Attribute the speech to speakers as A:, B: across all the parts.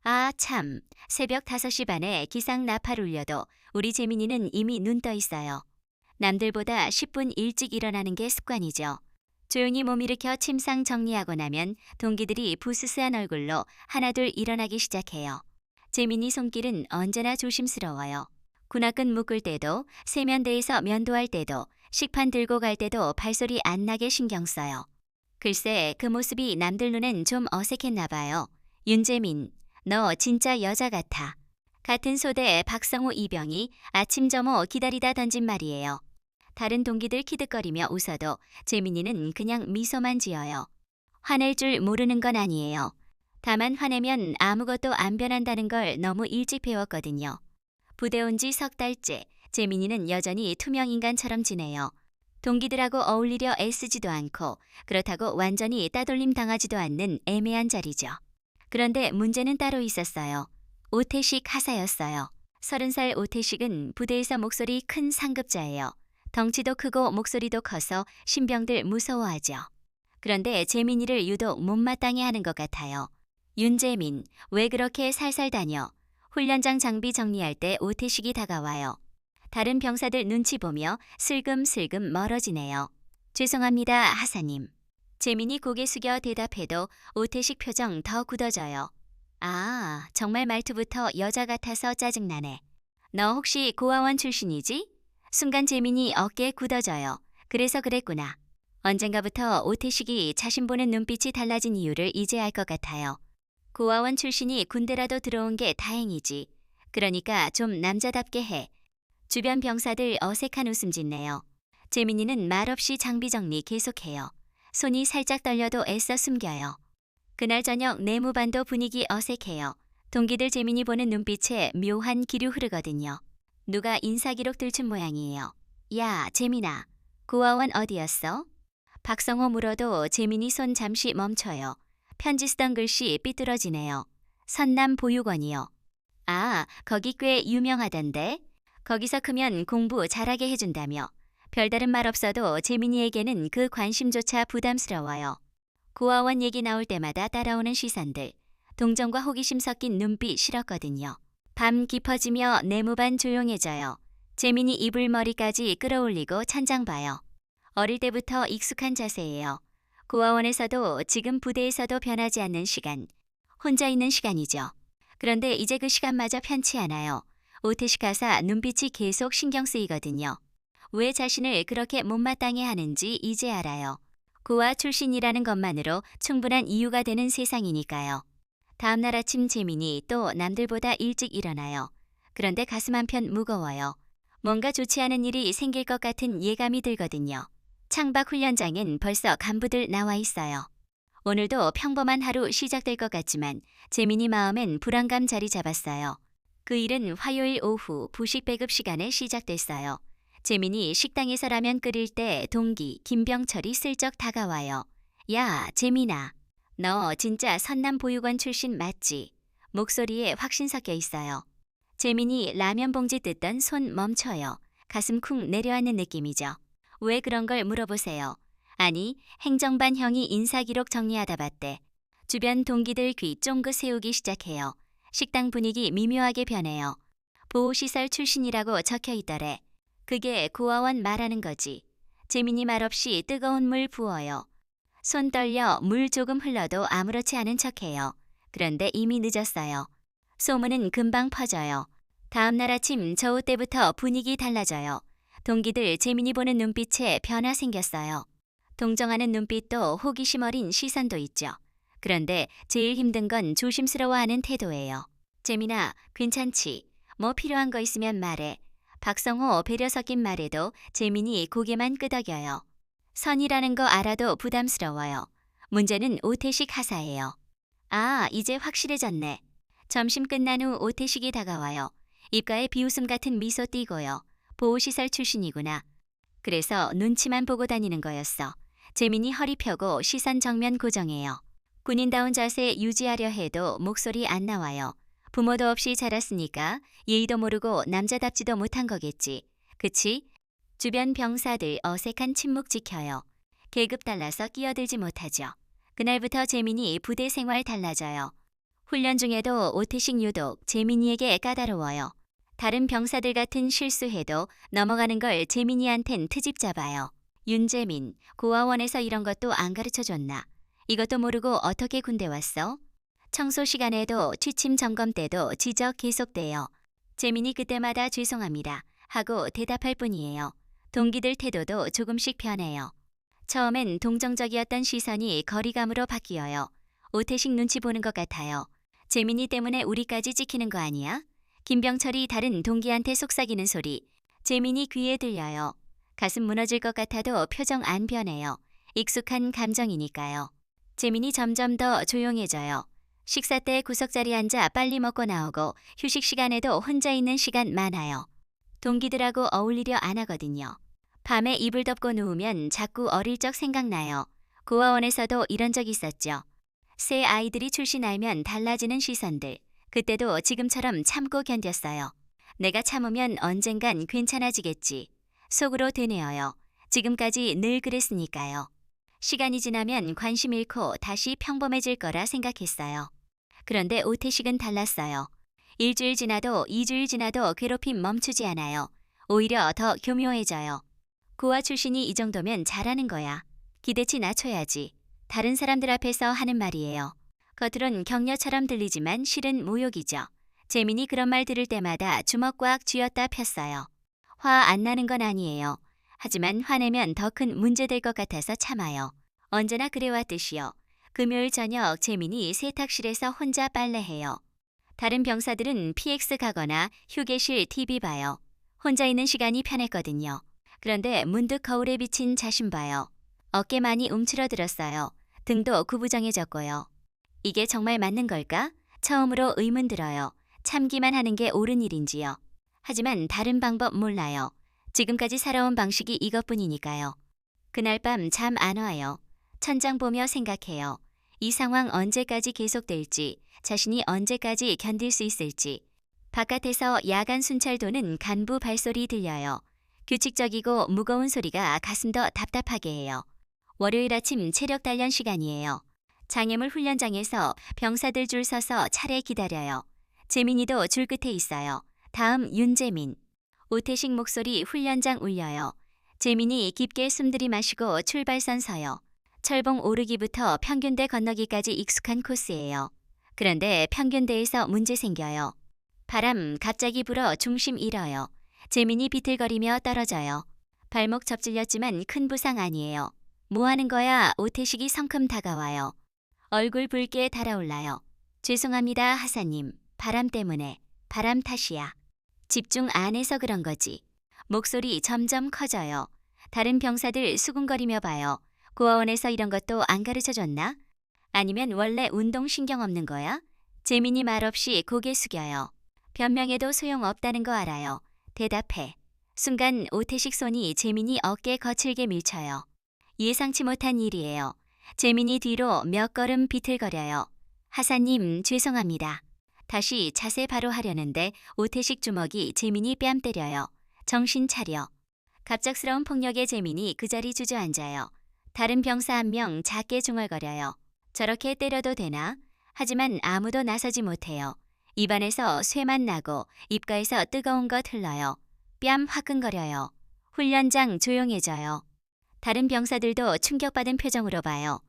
A: 아, 참. 새벽 5시 반에 기상 나팔 울려도 우리 재민이는 이미 눈 떠 있어요. 남들보다 10분 일찍 일어나는 게 습관이죠. 조용히 몸 일으켜 침상 정리하고 나면 동기들이 부스스한 얼굴로 하나둘 일어나기 시작해요. 재민이 손길은 언제나 조심스러워요. 군화끈 묶을 때도, 세면대에서 면도할 때도, 식판 들고 갈 때도 발소리 안 나게 신경 써요. 글쎄, 그 모습이 남들 눈엔 좀 어색했나 봐요. 윤재민, 너 진짜 여자 같아. 같은 소대 박성호 이병이 아침 점호 기다리다 던진 말이에요. 다른 동기들 키득거리며 웃어도 재민이는 그냥 미소만 지어요. 화낼 줄 모르는 건 아니에요. 다만 화내면 아무것도 안 변한다는 걸 너무 일찍 배웠거든요. 부대 온 지 석 달째 재민이는 여전히 투명인간처럼 지내요. 동기들하고 어울리려 애쓰지도 않고 그렇다고 완전히 따돌림 당하지도 않는 애매한 자리죠. 그런데 문제는 따로 있었어요. 오태식 하사였어요. 30살 오태식은 부대에서 목소리 큰 상급자예요. 덩치도 크고 목소리도 커서 신병들 무서워하죠. 그런데 재민이를 유독 못마땅해 하는 것 같아요. 윤재민, 왜 그렇게 살살 다녀? 훈련장 장비 정리할 때 오태식이 다가와요. 다른 병사들 눈치 보며 슬금슬금 멀어지네요. 죄송합니다, 하사님. 재민이 고개 숙여 대답해도 오태식 표정 더 굳어져요. 아, 정말 말투부터 여자 같아서 짜증나네. 너 혹시 고아원 출신이지? 순간 재민이 어깨에 굳어져요. 그래서 그랬구나. 언젠가부터 오태식이 자신 보는 눈빛이 달라진 이유를 이제 알 것 같아요. 고아원 출신이 군대라도 들어온 게 다행이지. 그러니까 좀 남자답게 해. 주변 병사들 어색한 웃음 짓네요. 재민이는 말없이 장비 정리 계속해요. 손이 살짝 떨려도 애써 숨겨요. 그날 저녁 내무반도 분위기 어색해요. 동기들 재민이 보는 눈빛에 묘한 기류 흐르거든요. 누가 인사기록 들춘 모양이에요. 야, 재민아, 고아원 어디였어? 박성호 물어도 재민이 손 잠시 멈춰요. 편지 쓰던 글씨 삐뚤어지네요. 선남 보육원이요. 아, 거기 꽤 유명하던데? 거기서 크면 공부 잘하게 해준다며. 별다른 말 없어도 재민이에게는 그 관심조차 부담스러워요. 고아원 얘기 나올 때마다 따라오는 시선들, 동정과 호기심 섞인 눈빛 싫었거든요. 밤 깊어지며 내무반 조용해져요. 재민이 이불 머리까지 끌어올리고 천장 봐요. 어릴 때부터 익숙한 자세예요. 고아원에서도 지금 부대에서도 변하지 않는 시간, 혼자 있는 시간이죠. 그런데 이제 그 시간마저 편치 않아요. 오태식 하사 눈빛이 계속 신경 쓰이거든요. 왜 자신을 그렇게 못마땅해 하는지 이제 알아요. 고아 출신이라는 것만으로 충분한 이유가 되는 세상이니까요. 다음 날 아침 재민이 또 남들보다 일찍 일어나요. 그런데 가슴 한편 무거워요. 뭔가 좋지 않은 일이 생길 것 같은 예감이 들거든요. 창밖 훈련장엔 벌써 간부들 나와 있어요. 오늘도 평범한 하루 시작될 것 같지만 재민이 마음엔 불안감 자리 잡았어요. 그 일은 화요일 오후 부식 배급 시간에 시작됐어요. 재민이 식당에서 라면 끓일 때 동기 김병철이 슬쩍 다가와요. 야, 재민아. 너 진짜 선남 보육원 출신 맞지? 목소리에 확신 섞여 있어요. 재민이 라면 봉지 뜯던 손 멈춰요. 가슴 쿵 내려앉는 느낌이죠. 왜 그런 걸 물어보세요. 아니, 행정반 형이 인사기록 정리하다 봤대. 주변 동기들 귀 쫑긋 세우기 시작해요. 식당 분위기 미묘하게 변해요. 보호시설 출신이라고 적혀 있더래. 그게 고아원 말하는 거지. 재민이 말없이 뜨거운 물 부어요. 손 떨려 물 조금 흘러도 아무렇지 않은 척해요. 그런데 이미 늦었어요. 소문은 금방 퍼져요. 다음 날 아침 저우 때부터 분위기 달라져요. 동기들 재민이 보는 눈빛에 변화 생겼어요. 동정하는 눈빛도 호기심 어린 시선도 있죠. 그런데 제일 힘든 건 조심스러워하는 태도예요. 재민아, 괜찮지? 뭐 필요한 거 있으면 말해. 박성호 배려 섞인 말에도 재민이 고개만 끄덕여요. 선이라는 거 알아도 부담스러워요. 문제는 오태식 하사예요. 아, 이제 확실해졌네. 점심 끝난 후 오태식이 다가와요. 입가에 비웃음 같은 미소 띄고요. 보호시설 출신이구나. 그래서 눈치만 보고 다니는 거였어. 재민이 허리 펴고 시선 정면 고정해요. 군인다운 자세 유지하려 해도 목소리 안 나와요. 부모도 없이 자랐으니까 예의도 모르고 남자답지도 못한 거겠지. 그치? 주변 병사들 어색한 침묵 지켜요. 계급 달라서 끼어들지 못하죠. 그날부터 재민이 부대 생활 달라져요. 훈련 중에도 오태식 유독 재민이에게 까다로워요. 다른 병사들 같은 실수해도 넘어가는 걸 재민이한텐 트집 잡아요. 윤재민, 고아원에서 이런 것도 안 가르쳐줬나? 이것도 모르고 어떻게 군대 왔어? 청소 시간에도 취침 점검 때도 지적 계속돼요. 재민이 그때마다 죄송합니다 하고 대답할 뿐이에요. 동기들 태도도 조금씩 변해요. 처음엔 동정적이었던 시선이 거리감으로 바뀌어요. 오태식 눈치 보는 것 같아요. 재민이 때문에 우리까지 찍히는 거 아니야? 김병철이 다른 동기한테 속삭이는 소리. 재민이 귀에 들려요. 가슴 무너질 것 같아도 표정 안 변해요. 익숙한 감정이니까요. 재민이 점점 더 조용해져요. 식사 때 구석자리에 앉아 빨리 먹고 나오고 휴식 시간에도 혼자 있는 시간 많아요. 동기들하고 어울리려 안 하거든요. 밤에 이불 덮고 누우면 자꾸 어릴 적 생각나요. 고아원에서도 이런 적 있었죠. 새 아이들이 출신 알면 달라지는 시선들. 그때도 지금처럼 참고 견뎠어요. 내가 참으면 언젠간 괜찮아지겠지. 속으로 되뇌어요. 지금까지 늘 그랬으니까요. 시간이 지나면 관심 잃고 다시 평범해질 거라 생각했어요. 그런데 오태식은 달랐어요. 일주일 지나도 2주일 지나도 괴롭힘 멈추지 않아요. 오히려 더 교묘해져요. 고아 출신이 이 정도면 잘하는 거야. 기대치 낮춰야지. 다른 사람들 앞에서 하는 말이에요. 겉으론 격려처럼 들리지만 실은 모욕이죠. 재민이 그런 말 들을 때마다 주먹 꽉 쥐었다 폈어요. 화 안 나는 건 아니에요. 하지만 화내면 더 큰 문제 될 것 같아서 참아요. 언제나 그래왔듯이요. 금요일 저녁 재민이 세탁실에서 혼자 빨래해요. 다른 병사들은 PX 가거나 휴게실 TV 봐요. 혼자 있는 시간이 편했거든요. 그런데 문득 거울에 비친 자신 봐요. 어깨 많이 움츠러들었어요. 등도 구부정해졌고요. 이게 정말 맞는 걸까? 처음으로 의문 들어요. 참기만 하는 게 옳은 일인지요. 하지만 다른 방법 몰라요. 지금까지 살아온 방식이 이것뿐이니까요. 그날 밤 잠 안 와요. 천장 보며 생각해요. 이 상황 언제까지 계속될지, 자신이 언제까지 견딜 수 있을지. 바깥에서 야간 순찰 도는 간부 발소리 들려요. 규칙적이고 무거운 소리가 가슴 더 답답하게 해요. 월요일 아침 체력 단련 시간이에요. 장애물 훈련장에서 병사들 줄 서서 차례 기다려요. 재민이도 줄 끝에 있어요. 다음 윤재민. 오태식 목소리 훈련장 울려요. 재민이 깊게 숨들이 마시고 출발선 서요. 철봉 오르기부터 평균대 건너기까지 익숙한 코스예요. 그런데 평균대에서 문제 생겨요. 바람 갑자기 불어 중심 잃어요. 재민이 비틀거리며 떨어져요. 발목 접질렸지만 큰 부상 아니에요. 뭐 하는 거야? 오태식이 성큼 다가와요. 얼굴 붉게 달아올라요. 죄송합니다 하사님. 바람 때문에. 바람 탓이야. 집중 안 해서 그런 거지. 목소리 점점 커져요. 다른 병사들 수군거리며 봐요. 고아원에서 이런 것도 안 가르쳐줬나? 아니면 원래 운동 신경 없는 거야? 재민이 말없이 고개 숙여요. 변명해도 소용없다는 거 알아요. 대답해. 순간 오태식 손이 재민이 어깨 거칠게 밀쳐요. 예상치 못한 일이에요. 재민이 뒤로 몇 걸음 비틀거려요. 하사님 죄송합니다. 다시 자세 바로 하려는데 오태식 주먹이 재민이 뺨 때려요. 정신 차려. 갑작스러운 폭력에 재민이 그 자리 주저앉아요. 다른 병사 한 명 작게 중얼거려요. 저렇게 때려도 되나? 하지만 아무도 나서지 못해요. 입안에서 쇠만 나고 입가에서 뜨거운 것 흘러요. 뺨 화끈거려요. 훈련장 조용해져요. 다른 병사들도 충격받은 표정으로 봐요.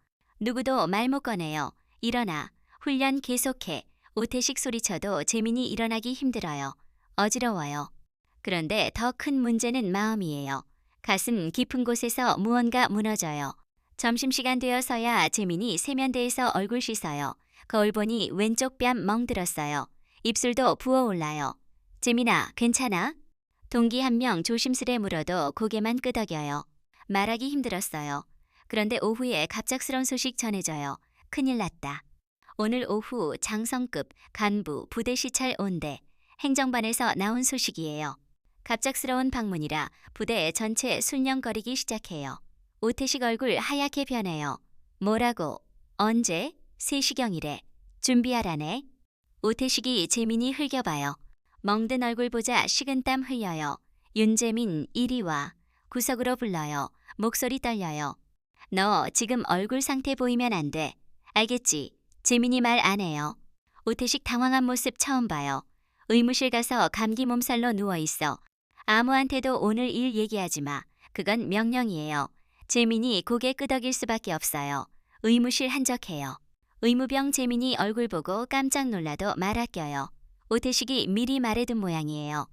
A: 누구도 말 못 꺼내요. 일어나. 훈련 계속해. 오태식 소리쳐도 재민이 일어나기 힘들어요. 어지러워요. 그런데 더 큰 문제는 마음이에요. 가슴 깊은 곳에서 무언가 무너져요. 점심시간 되어서야 재민이 세면대에서 얼굴 씻어요. 거울 보니 왼쪽 뺨 멍들었어요. 입술도 부어올라요. 재민아, 괜찮아? 동기 한 명 조심스레 물어도 고개만 끄덕여요. 말하기 힘들었어요. 그런데 오후에 갑작스러운 소식 전해져요. 큰일 났다. 오늘 오후 장성급 간부 부대 시찰 온대. 행정반에서 나온 소식이에요. 갑작스러운 방문이라 부대 전체 술렁거리기 시작해요. 오태식 얼굴 하얗게 변해요. 뭐라고? 언제? 3시경이래. 준비하라네. 오태식이 재민이 흘겨봐요. 멍든 얼굴 보자 식은땀 흘려요. 윤재민 이리 와. 구석으로 불러요. 목소리 떨려요. 너 지금 얼굴 상태 보이면 안 돼. 알겠지? 재민이 말 안 해요. 오태식 당황한 모습 처음 봐요. 의무실 가서 감기 몸살로 누워있어. 아무한테도 오늘 일 얘기하지 마. 그건 명령이에요. 재민이 고개 끄덕일 수밖에 없어요. 의무실 한적해요. 의무병 재민이 얼굴 보고 깜짝 놀라도 말 아껴요. 오태식이 미리 말해둔 모양이에요.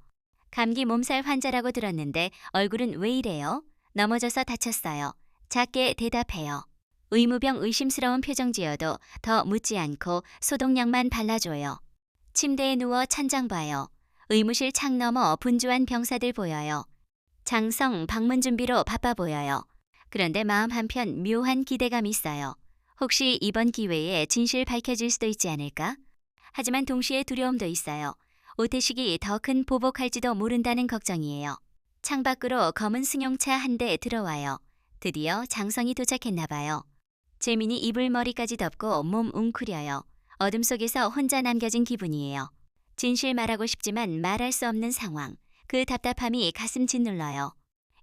A: 감기 몸살 환자라고 들었는데 얼굴은 왜 이래요? 넘어져서 다쳤어요. 작게 대답해요. 의무병 의심스러운 표정 지어도 더 묻지 않고 소독약만 발라줘요. 침대에 누워 천장 봐요. 의무실 창 너머 분주한 병사들 보여요. 장성 방문 준비로 바빠 보여요. 그런데 마음 한편 묘한 기대감이 있어요. 혹시 이번 기회에 진실 밝혀질 수도 있지 않을까? 하지만 동시에 두려움도 있어요. 오태식이 더 큰 보복할지도 모른다는 걱정이에요. 창밖으로 검은 승용차 한 대 들어와요. 드디어 장성이 도착했나 봐요. 재민이 이불 머리까지 덮고 몸 웅크려요. 어둠 속에서 혼자 남겨진 기분이에요. 진실 말하고 싶지만 말할 수 없는 상황. 그 답답함이 가슴 짓눌러요.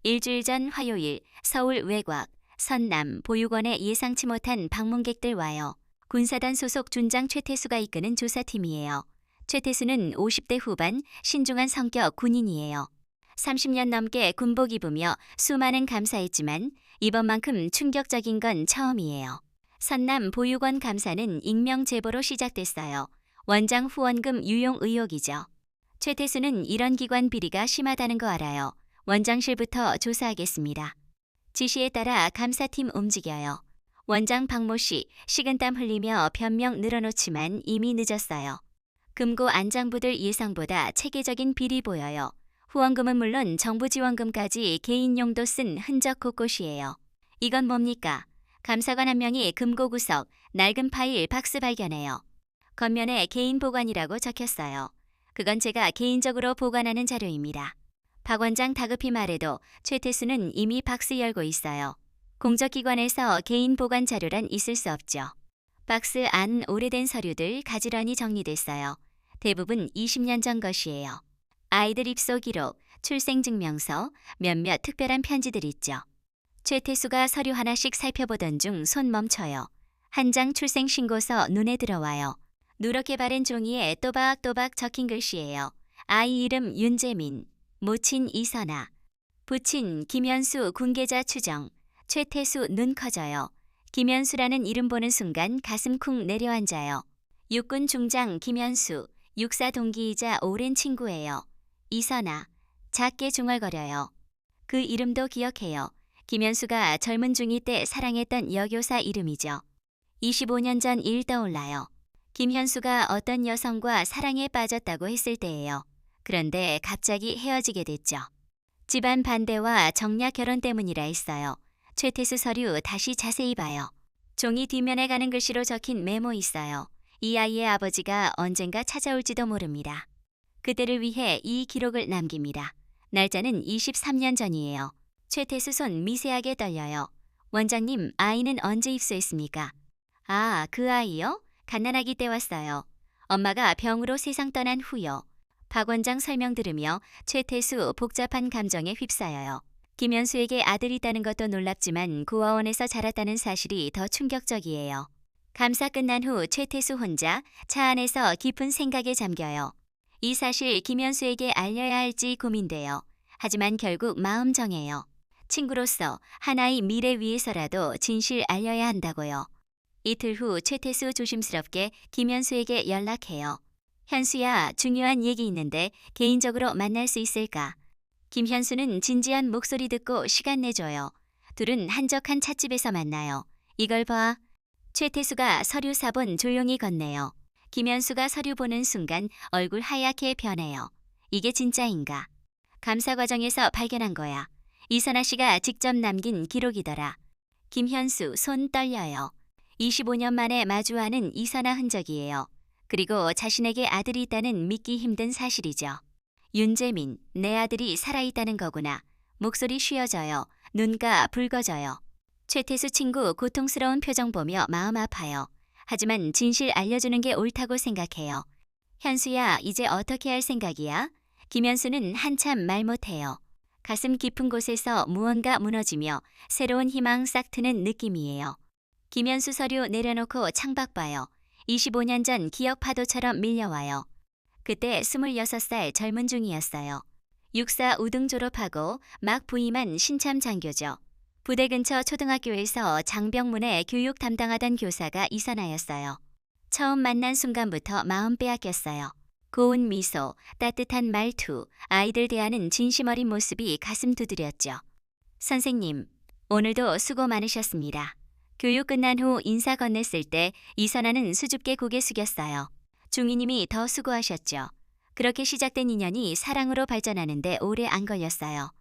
A: 일주일 전 화요일 서울 외곽, 선남, 보육원에 예상치 못한 방문객들 와요. 군사단 소속 준장 최태수가 이끄는 조사팀이에요. 최태수는 50대 후반 신중한 성격 군인이에요. 30년 넘게 군복 입으며 수많은 감사했지만 이번만큼 충격적인 건 처음이에요. 선남 보육원 감사는 익명 제보로 시작됐어요. 원장 후원금 유용 의혹이죠. 최태수는 이런 기관 비리가 심하다는 거 알아요. 원장실부터 조사하겠습니다. 지시에 따라 감사팀 움직여요. 원장 박모 씨 식은땀 흘리며 변명 늘어놓지만 이미 늦었어요. 금고 안장부들 예상보다 체계적인 비리 보여요. 후원금은 물론 정부 지원금까지 개인 용도 쓴 흔적 곳곳이에요. 이건 뭡니까? 감사관 한 명이 금고 구석, 낡은 파일 박스 발견해요. 겉면에 개인 보관이라고 적혔어요. 그건 제가 개인적으로 보관하는 자료입니다. 박 원장 다급히 말해도 최태수는 이미 박스 열고 있어요. 공적기관에서 개인 보관 자료란 있을 수 없죠. 박스 안 오래된 서류들 가지런히 정리됐어요. 대부분 20년 전 것이에요. 아이들 입소 기록, 출생증명서, 몇몇 특별한 편지들 있죠. 최태수가 서류 하나씩 살펴보던 중 손 멈춰요. 한 장 출생신고서 눈에 들어와요. 누렇게 바른 종이에 또박또박 적힌 글씨예요. 아이 이름 윤재민, 모친 이선아, 부친 김현수 군계자 추정, 최태수 눈 커져요. 김현수라는 이름 보는 순간 가슴 쿵 내려앉아요. 육군 중장 김현수, 육사 동기이자 오랜 친구예요. 이선아, 작게 중얼거려요. 그 이름도 기억해요. 김현수가 젊은 중2 때 사랑했던 여교사 이름이죠. 25년 전 일 떠올라요. 김현수가 어떤 여성과 사랑에 빠졌다고 했을 때예요. 그런데 갑자기 헤어지게 됐죠. 집안 반대와 정략 결혼 때문이라 했어요. 최태수 서류 다시 자세히 봐요. 종이 뒷면에 가는 글씨로 적힌 메모 있어요. 이 아이의 아버지가 언젠가 찾아올지도 모릅니다. 그때를 위해 이 기록을 남깁니다. 날짜는 23년 전이에요. 최태수 손 미세하게 떨려요. 원장님, 아이는 언제 입소했습니까? 아, 그 아이요? 갓난아기 때 왔어요. 엄마가 병으로 세상 떠난 후요. 박 원장 설명 들으며 최태수 복잡한 감정에 휩싸여요. 김현수에게 아들이 있다는 것도 놀랍지만 고아원에서 자랐다는 사실이 더 충격적이에요. 감사 끝난 후 최태수 혼자 차 안에서 깊은 생각에 잠겨요. 이 사실 김현수에게 알려야 할지 고민돼요. 하지만 결국 마음 정해요. 친구로서 하나의 미래 위해서라도 진실 알려야 한다고요. 이틀 후 최태수 조심스럽게 김현수에게 연락해요. 현수야, 중요한 얘기 있는데 개인적으로 만날 수 있을까? 김현수는 진지한 목소리 듣고 시간 내줘요. 둘은 한적한 찻집에서 만나요. 이걸 봐. 최태수가 서류 사본 조용히 건네요. 김현수가 서류 보는 순간 얼굴 하얗게 변해요. 이게 진짜인가? 감사 과정에서 발견한 거야. 이선아 씨가 직접 남긴 기록이더라. 김현수 손 떨려요. 25년 만에 마주하는 이선아 흔적이에요. 그리고 자신에게 아들이 있다는 믿기 힘든 사실이죠. 윤재민, 내 아들이 살아있다는 거구나. 목소리 쉬어져요. 눈가 붉어져요. 최태수 친구 고통스러운 표정 보며 마음 아파요. 하지만 진실 알려주는 게 옳다고 생각해요. 현수야, 이제 어떻게 할 생각이야? 김현수는 한참 말 못해요. 가슴 깊은 곳에서 무언가 무너지며 새로운 희망 싹 트는 느낌이에요. 김현수 서류 내려놓고 창밖 봐요. 25년 전 기억 파도처럼 밀려와요. 그때 26살 젊은 중이었어요. 육사 우등 졸업하고 막 부임한 신참 장교죠. 부대 근처 초등학교에서 장병문에 교육 담당하던 교사가 이선아였어요. 처음 만난 순간부터 마음 빼앗겼어요. 고운 미소, 따뜻한 말투, 아이들 대하는 진심 어린 모습이 가슴 두드렸죠. 선생님, 오늘도 수고 많으셨습니다. 교육 끝난 후 인사 건넸을 때 이선아는 수줍게 고개 숙였어요. 중이님이 더 수고하셨죠. 그렇게 시작된 인연이 사랑으로 발전하는데 오래 안 걸렸어요.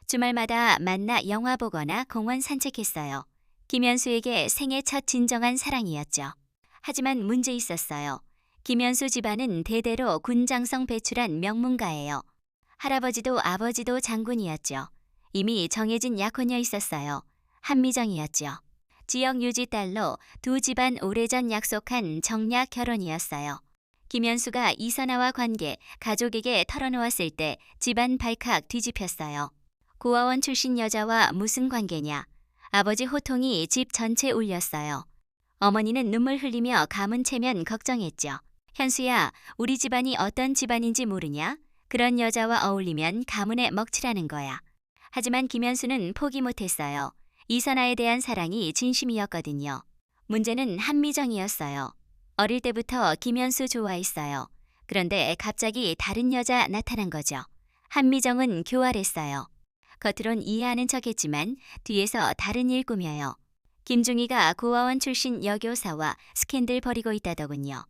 A: 주말마다 만나 영화 보거나 공원 산책했어요. 김현수에게 생애 첫 진정한 사랑이었죠. 하지만 문제 있었어요. 김현수 집안은 대대로 군장성 배출한 명문가예요. 할아버지도 아버지도 장군이었죠. 이미 정해진 약혼녀 있었어요. 한미정이었죠. 지역 유지 딸로 두 집안 오래전 약속한 정략 결혼이었어요. 김현수가 이선아와 관계, 가족에게 털어놓았을 때 집안 발칵 뒤집혔어요. 고아원 출신 여자와 무슨 관계냐. 아버지 호통이 집 전체 울렸어요. 어머니는 눈물 흘리며 감은 채면 걱정했죠. 현수야, 우리 집안이 어떤 집안인지 모르냐? 그런 여자와 어울리면 가문에 먹칠하는 거야. 하지만 김현수는 포기 못했어요. 이선아에 대한 사랑이 진심이었거든요. 문제는 한미정이었어요. 어릴 때부터 김현수 좋아했어요. 그런데 갑자기 다른 여자 나타난 거죠. 한미정은 교활했어요. 겉으론 이해하는 척했지만 뒤에서 다른 일 꾸며요. 김중희가 고아원 출신 여교사와 스캔들 벌이고 있다더군요.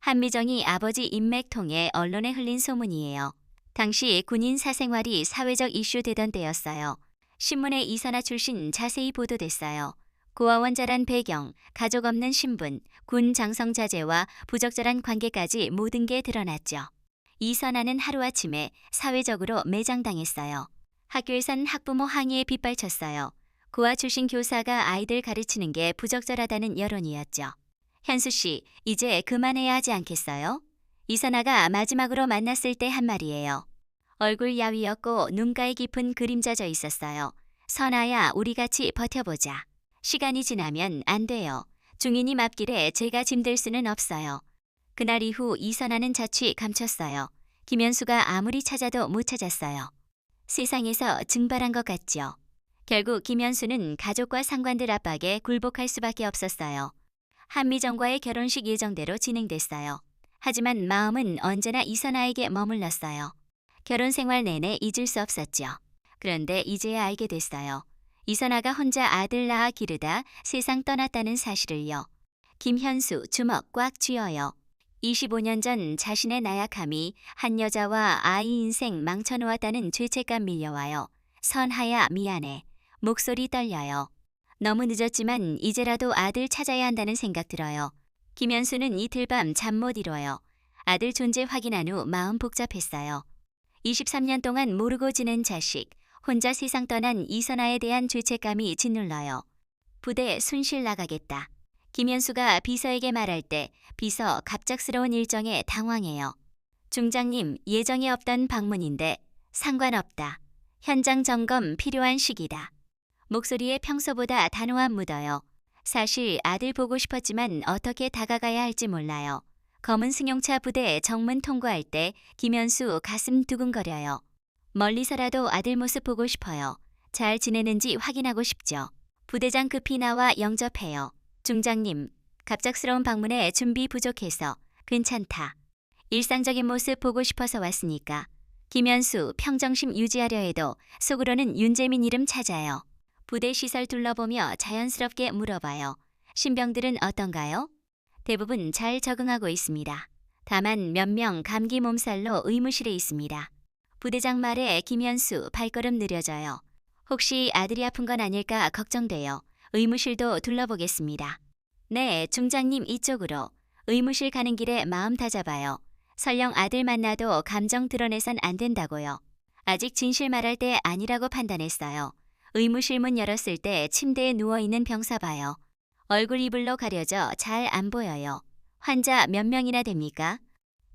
A: 한미정이 아버지 인맥 통해 언론에 흘린 소문이에요. 당시 군인 사생활이 사회적 이슈 되던 때였어요. 신문에 이선아 출신 자세히 보도됐어요. 고아원 자란 배경, 가족 없는 신분, 군 장성 자제와 부적절한 관계까지 모든 게 드러났죠. 이선아는 하루아침에 사회적으로 매장당했어요. 학교에선 학부모 항의에 빗발쳤어요. 고아 출신 교사가 아이들 가르치는 게 부적절하다는 여론이었죠. 현수 씨, 이제 그만해야 하지 않겠어요? 이선아가 마지막으로 만났을 때 한 말이에요. 얼굴 야위였고 눈가에 깊은 그림자 져 있었어요. 선아야, 우리 같이 버텨보자. 시간이 지나면 안 돼요. 중인님 앞길에 제가 짐들 수는 없어요. 그날 이후 이선아는 자취 감췄어요. 김현수가 아무리 찾아도 못 찾았어요. 세상에서 증발한 것 같죠. 결국 김현수는 가족과 상관들 압박에 굴복할 수밖에 없었어요. 한미정과의 결혼식 예정대로 진행됐어요. 하지만 마음은 언제나 이선아에게 머물렀어요. 결혼 생활 내내 잊을 수 없었죠. 그런데 이제야 알게 됐어요. 이선아가 혼자 아들 낳아 기르다 세상 떠났다는 사실을요. 김현수 주먹 꽉 쥐어요. 25년 전 자신의 나약함이 한 여자와 아이 인생 망쳐놓았다는 죄책감 밀려와요. 선하야 미안해. 목소리 떨려요. 너무 늦었지만 이제라도 아들 찾아야 한다는 생각 들어요. 김현수는 이틀 밤 잠 못 이뤄요. 아들 존재 확인한 후 마음 복잡했어요. 23년 동안 모르고 지낸 자식, 혼자 세상 떠난 이선아에 대한 죄책감이 짓눌러요. 부대 순실 나가겠다. 김현수가 비서에게 말할 때 비서 갑작스러운 일정에 당황해요. 중장님, 예정에 없던 방문인데 상관없다. 현장 점검 필요한 시기다. 목소리에 평소보다 단호함 묻어요. 사실 아들 보고 싶었지만 어떻게 다가가야 할지 몰라요. 검은 승용차 부대 정문 통과할 때 김현수 가슴 두근거려요. 멀리서라도 아들 모습 보고 싶어요. 잘 지내는지 확인하고 싶죠. 부대장 급히 나와 영접해요. 중장님, 갑작스러운 방문에 준비 부족해서 괜찮다. 일상적인 모습 보고 싶어서 왔으니까. 김현수 평정심 유지하려 해도 속으로는 윤재민 이름 찾아요. 부대 시설 둘러보며 자연스럽게 물어봐요. 신병들은 어떤가요? 대부분 잘 적응하고 있습니다. 다만 몇 명 감기 몸살로 의무실에 있습니다. 부대장 말에 김현수 발걸음 느려져요. 혹시 아들이 아픈 건 아닐까 걱정돼요. 의무실도 둘러보겠습니다. 네, 중장님 이쪽으로. 의무실 가는 길에 마음 다잡아요. 설령 아들 만나도 감정 드러내선 안 된다고요. 아직 진실 말할 때 아니라고 판단했어요. 의무실 문 열었을 때 침대에 누워있는 병사 봐요. 얼굴 이불로 가려져 잘 안 보여요. 환자 몇 명이나 됩니까?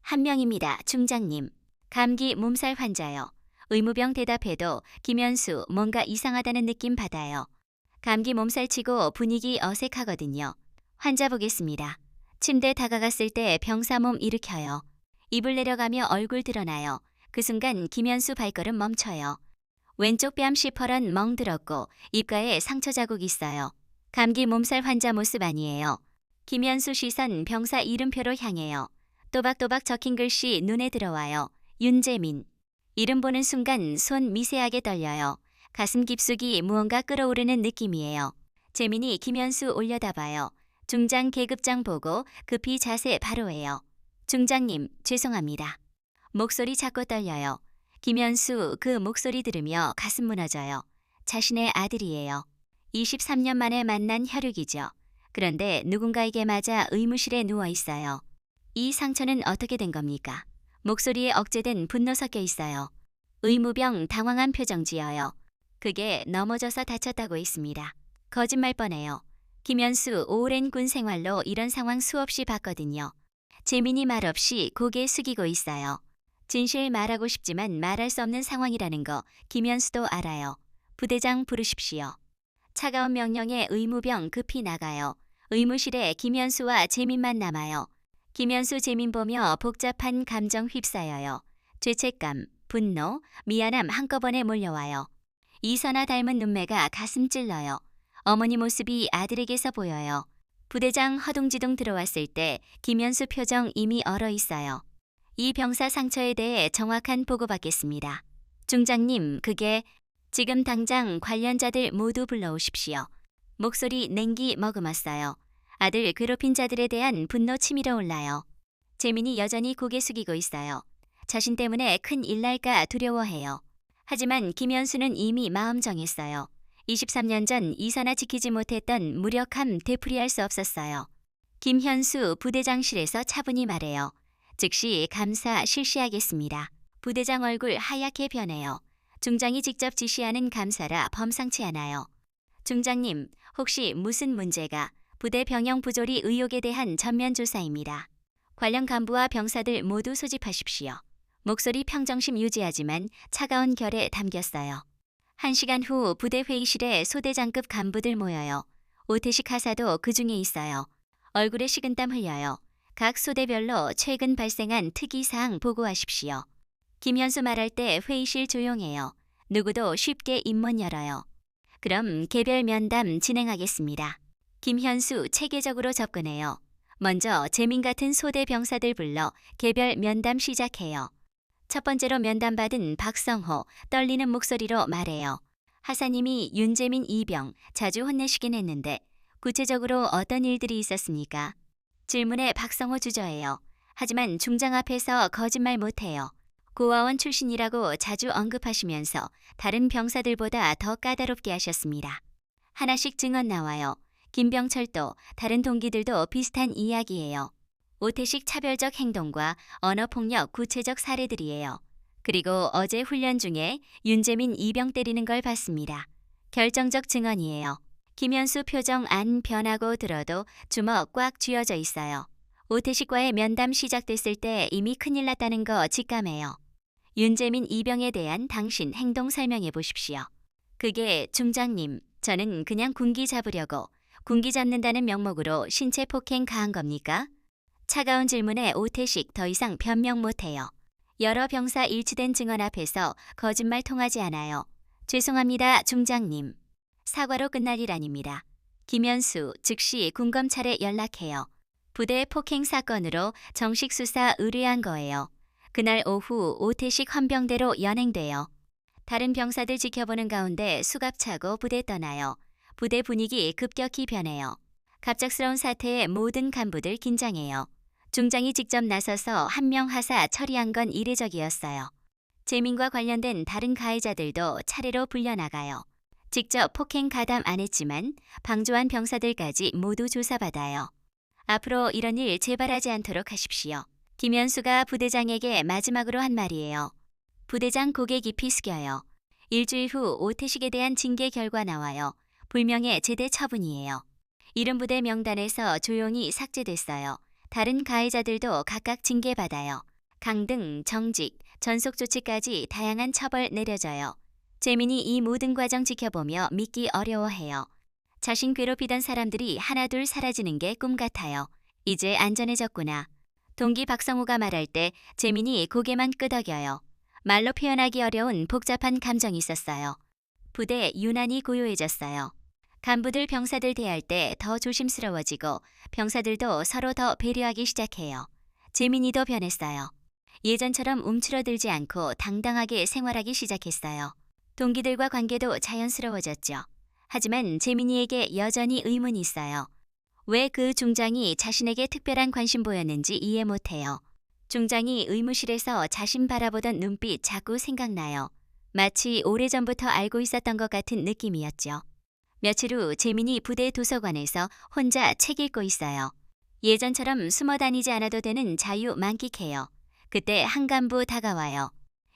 A: 한 명입니다, 중장님. 감기 몸살 환자요. 의무병 대답해도 김현수 뭔가 이상하다는 느낌 받아요. 감기 몸살치고 분위기 어색하거든요. 환자 보겠습니다. 침대 다가갔을 때 병사 몸 일으켜요. 입을 내려가며 얼굴 드러나요. 그 순간 김현수 발걸음 멈춰요. 왼쪽 뺨 시퍼런 멍들었고 입가에 상처 자국 있어요. 감기 몸살 환자 모습 아니에요. 김현수 시선 병사 이름표로 향해요. 또박또박 적힌 글씨 눈에 들어와요. 윤재민. 이름 보는 순간 손 미세하게 떨려요. 가슴 깊숙이 무언가 끓어오르는 느낌이에요. 재민이 김현수 올려다봐요. 중장 계급장 보고 급히 자세 바로 해요. 중장님, 죄송합니다. 목소리 작고 떨려요. 김현수 그 목소리 들으며 가슴 무너져요. 자신의 아들이에요. 23년 만에 만난 혈육이죠. 그런데 누군가에게 맞아 의무실에 누워 있어요. 이 상처는 어떻게 된 겁니까? 목소리에 억제된 분노 섞여 있어요. 의무병 당황한 표정 지어요. 그게 넘어져서 다쳤다고 했습니다. 거짓말 뻔해요. 김현수 오랜 군 생활로 이런 상황 수없이 봤거든요. 재민이 말없이 고개 숙이고 있어요. 진실 말하고 싶지만 말할 수 없는 상황이라는 거 김현수도 알아요. 부대장 부르십시오. 차가운 명령에 의무병 급히 나가요. 의무실에 김현수와 재민만 남아요. 김현수 재민 보며 복잡한 감정 휩싸여요. 죄책감, 분노, 미안함 한꺼번에 몰려와요. 이선아 닮은 눈매가 가슴 찔러요. 어머니 모습이 아들에게서 보여요. 부대장 허둥지둥 들어왔을 때 김현수 표정 이미 얼어 있어요. 이 병사 상처에 대해 정확한 보고받겠습니다. 중장님, 그게 지금 당장 관련자들 모두 불러오십시오. 목소리 냉기 머금었어요. 아들 괴롭힌 자들에 대한 분노 치밀어 올라요. 재민이 여전히 고개 숙이고 있어요. 자신 때문에 큰 일 날까 두려워해요. 하지만 김현수는 이미 마음 정했어요. 23년 전 이선아 지키지 못했던 무력함 되풀이할 수 없었어요. 김현수 부대장실에서 차분히 말해요. 즉시 감사 실시하겠습니다. 부대장 얼굴 하얗게 변해요. 중장이 직접 지시하는 감사라 범상치 않아요. 중장님, 혹시 무슨 문제가? 부대 병영 부조리 의혹에 대한 전면 조사입니다. 관련 간부와 병사들 모두 소집하십시오. 목소리 평정심 유지하지만 차가운 결에 담겼어요. 1시간 후 부대 회의실에 소대장급 간부들 모여요. 오태식 하사도 그 중에 있어요. 얼굴에 식은땀 흘려요. 각 소대별로 최근 발생한 특이사항 보고하십시오. 김현수 말할 때 회의실 조용해요. 누구도 쉽게 입 못 열어요. 그럼 개별 면담 진행하겠습니다. 김현수 체계적으로 접근해요. 먼저 재민 같은 소대 병사들 불러 개별 면담 시작해요. 첫 번째로 면담받은 박성호 떨리는 목소리로 말해요. 하사님이 윤재민 이병 자주 혼내시긴 했는데 구체적으로 어떤 일들이 있었습니까? 질문에 박성호 주저해요. 하지만 중장 앞에서 거짓말 못해요. 고아원 출신이라고 자주 언급하시면서 다른 병사들보다 더 까다롭게 하셨습니다. 하나씩 증언 나와요. 김병철도 다른 동기들도 비슷한 이야기예요. 오태식 차별적 행동과 언어폭력 구체적 사례들이에요. 그리고 어제 훈련 중에 윤재민 이병 때리는 걸 봤습니다. 결정적 증언이에요. 김현수 표정 안 변하고 들어도 주먹 꽉 쥐어져 있어요. 오태식과의 면담 시작됐을 때 이미 큰일 났다는 거 직감해요. 윤재민 이병에 대한 당신 행동 설명해 보십시오. 그게 중장님, 저는 그냥 군기 잡으려고 군기 잡는다는 명목으로 신체 폭행 가한 겁니까? 차가운 질문에 오태식 더 이상 변명 못해요. 여러 병사 일치된 증언 앞에서 거짓말 통하지 않아요. 죄송합니다, 중장님. 사과로 끝날 일 아닙니다. 김현수 즉시 군검찰에 연락해요. 부대 폭행 사건으로 정식 수사 의뢰한 거예요. 그날 오후 오태식 헌병대로 연행돼요. 다른 병사들 지켜보는 가운데 수갑차고 부대 떠나요. 부대 분위기 급격히 변해요. 갑작스러운 사태에 모든 간부들 긴장해요. 중장이 직접 나서서 한 명 하사 처리한 건 이례적이었어요. 재민과 관련된 다른 가해자들도 차례로 불려나가요. 직접 폭행 가담 안 했지만 방조한 병사들까지 모두 조사받아요. 앞으로 이런 일 재발하지 않도록 하십시오. 김현수가 부대장에게 마지막으로 한 말이에요. 부대장 고개 깊이 숙여요. 일주일 후 오태식에 대한 징계 결과 나와요. 불명예 제대 처분이에요. 이름 부대 명단에서 조용히 삭제됐어요. 다른 가해자들도 각각 징계받아요. 강등, 정직, 전속 조치까지 다양한 처벌 내려져요. 재민이 이 모든 과정 지켜보며 믿기 어려워해요. 자신 괴롭히던 사람들이 하나둘 사라지는 게 꿈 같아요. 이제 안전해졌구나. 동기 박성우가 말할 때 재민이 고개만 끄덕여요. 말로 표현하기 어려운 복잡한 감정이 있었어요. 부대 유난히 고요해졌어요. 간부들 병사들 대할 때 더 조심스러워지고 병사들도 서로 더 배려하기 시작해요. 재민이도 변했어요. 예전처럼 움츠러들지 않고 당당하게 생활하기 시작했어요. 동기들과 관계도 자연스러워졌죠. 하지만 재민이에게 여전히 의문이 있어요. 왜 그 중장이 자신에게 특별한 관심 보였는지 이해 못해요. 중장이 의무실에서 자신 바라보던 눈빛 자꾸 생각나요. 마치 오래전부터 알고 있었던 것 같은 느낌이었죠. 며칠 후 재민이 부대 도서관에서 혼자 책 읽고 있어요. 예전처럼 숨어 다니지 않아도 되는 자유 만끽해요. 그때 한 간부 다가와요.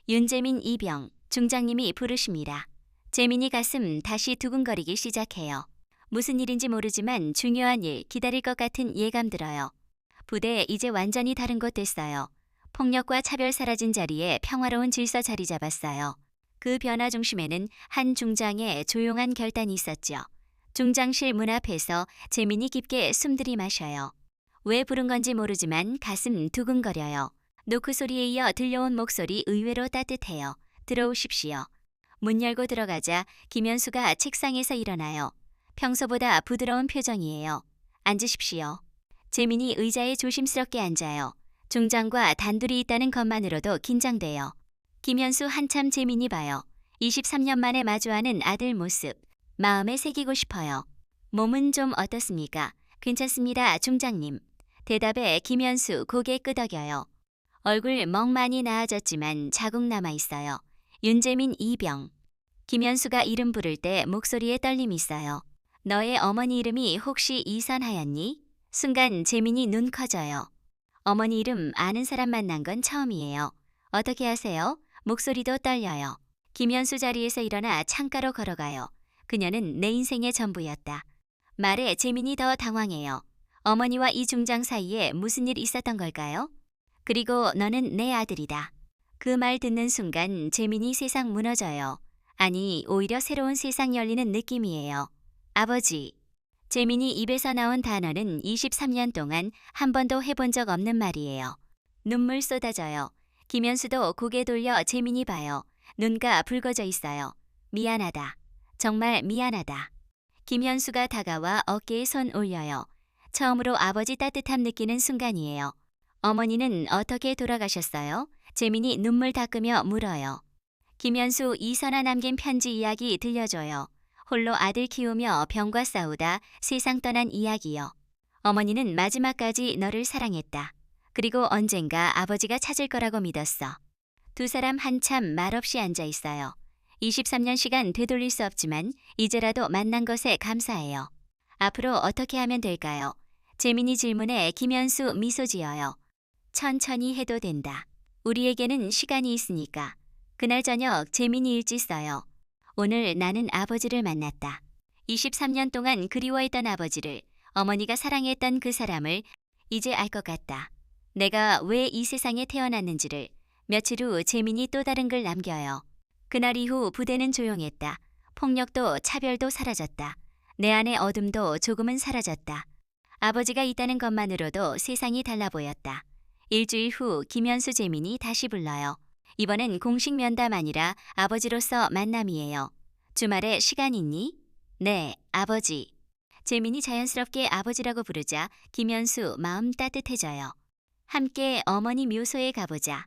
A: 윤재민 이병 중장님이 부르십니다. 재민이 가슴 다시 두근거리기 시작해요. 무슨 일인지 모르지만 중요한 일 기다릴 것 같은 예감 들어요. 부대 이제 완전히 다른 곳 됐어요. 폭력과 차별 사라진 자리에 평화로운 질서 자리 잡았어요. 그 변화 중심에는 한 중장의 조용한 결단이 있었죠. 중장실 문 앞에서 재민이 깊게 숨들이마셔요. 왜 부른 건지 모르지만 가슴 두근거려요. 노크 소리에 이어 들려온 목소리 의외로 따뜻해요. 들어오십시오. 문 열고 들어가자 김현수가 책상에서 일어나요. 평소보다 부드러운 표정이에요. 앉으십시오. 재민이 의자에 조심스럽게 앉아요. 중장과 단둘이 있다는 것만으로도 긴장돼요. 김현수 한참 재민이 봐요. 23년 만에 마주하는 아들 모습. 마음에 새기고 싶어요. 몸은 좀 어떻습니까? 괜찮습니다, 중장님. 대답에 김현수 고개 끄덕여요. 얼굴 멍 많이 나아졌지만 자국 남아있어요. 윤재민 이병. 김현수가 이름 부를 때 목소리에 떨림이 있어요. 너의 어머니 이름이 혹시 이선하였니? 순간 재민이 눈 커져요. 어머니 이름 아는 사람 만난 건 처음이에요. 어떻게 하세요? 목소리도 떨려요. 김현수 자리에서 일어나 창가로 걸어가요. 그녀는 내 인생의 전부였다. 말에 재민이 더 당황해요. 어머니와 이 중장 사이에 무슨 일 있었던 걸까요? 그리고 너는 내 아들이다. 그 말 듣는 순간 재민이 세상 무너져요. 아니, 오히려 새로운 세상 열리는 느낌이에요. 아버지. 재민이 입에서 나온 단어는 23년 동안 한 번도 해본 적 없는 말이에요. 눈물 쏟아져요. 김현수도 고개 돌려 재민이 봐요. 눈가 붉어져 있어요. 미안하다. 정말 미안하다. 김현수가 다가와 어깨에 손 올려요. 처음으로 아버지 따뜻함 느끼는 순간이에요. 어머니는 어떻게 돌아가셨어요? 재민이 눈물 닦으며 물어요. 김현수 이선아 남긴 편지 이야기 들려줘요. 홀로 아들 키우며 병과 싸우다 세상 떠난 이야기요. 어머니는 마지막까지 너를 사랑했다. 그리고 언젠가 아버지가 찾을 거라고 믿었어. 두 사람 한참 말없이 앉아 있어요. 23년 시간 되돌릴 수 없지만 이제라도 만난 것에 감사해요. 앞으로 어떻게 하면 될까요? 재민이 질문에 김현수 미소 지어요. 천천히 해도 된다. 우리에게는 시간이 있으니까. 그날 저녁 재민이 일지 써요. 오늘 나는 아버지를 만났다. 23년 동안 그리워했던 아버지를, 어머니가 사랑했던 그 사람을 이제 알 것 같다. 내가 왜 이 세상에 태어났는지를. 며칠 후 재민이 또 다른 글 남겨요. 그날 이후 부대는 조용했다. 폭력도 차별도 사라졌다. 내 안의 어둠도 조금은 사라졌다. 아버지가 있다는 것만으로도 세상이 달라 보였다. 일주일 후 김현수 재민이 다시 불러요. 이번엔 공식 면담 아니라 아버지로서 만남이에요. 주말에 시간 있니? 네, 아버지. 재민이 자연스럽게 아버지라고 부르자 김현수 마음 따뜻해져요. 함께 어머니 묘소에 가보자.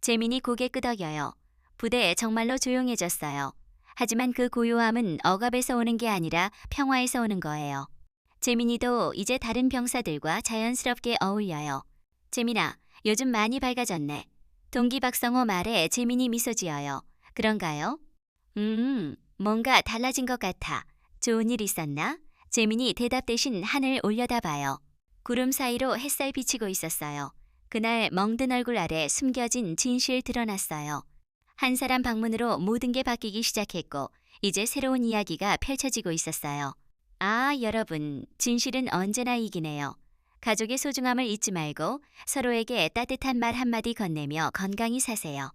A: 재민이 고개 끄덕여요. 부대 정말로 조용해졌어요. 하지만 그 고요함은 억압에서 오는 게 아니라 평화에서 오는 거예요. 재민이도 이제 다른 병사들과 자연스럽게 어울려요. 재민아, 요즘 많이 밝아졌네. 동기 박성호 말에 재민이 미소 지어요. 그런가요? 뭔가 달라진 것 같아. 좋은 일 있었나? 재민이 대답 대신 하늘 올려다봐요. 구름 사이로 햇살 비치고 있었어요. 그날 멍든 얼굴 아래 숨겨진 진실 드러났어요. 한 사람 방문으로 모든 게 바뀌기 시작했고 이제 새로운 이야기가 펼쳐지고 있었어요. 아, 여러분, 진실은 언제나 이기네요. 가족의 소중함을 잊지 말고 서로에게 따뜻한 말 한마디 건네며 건강히 사세요.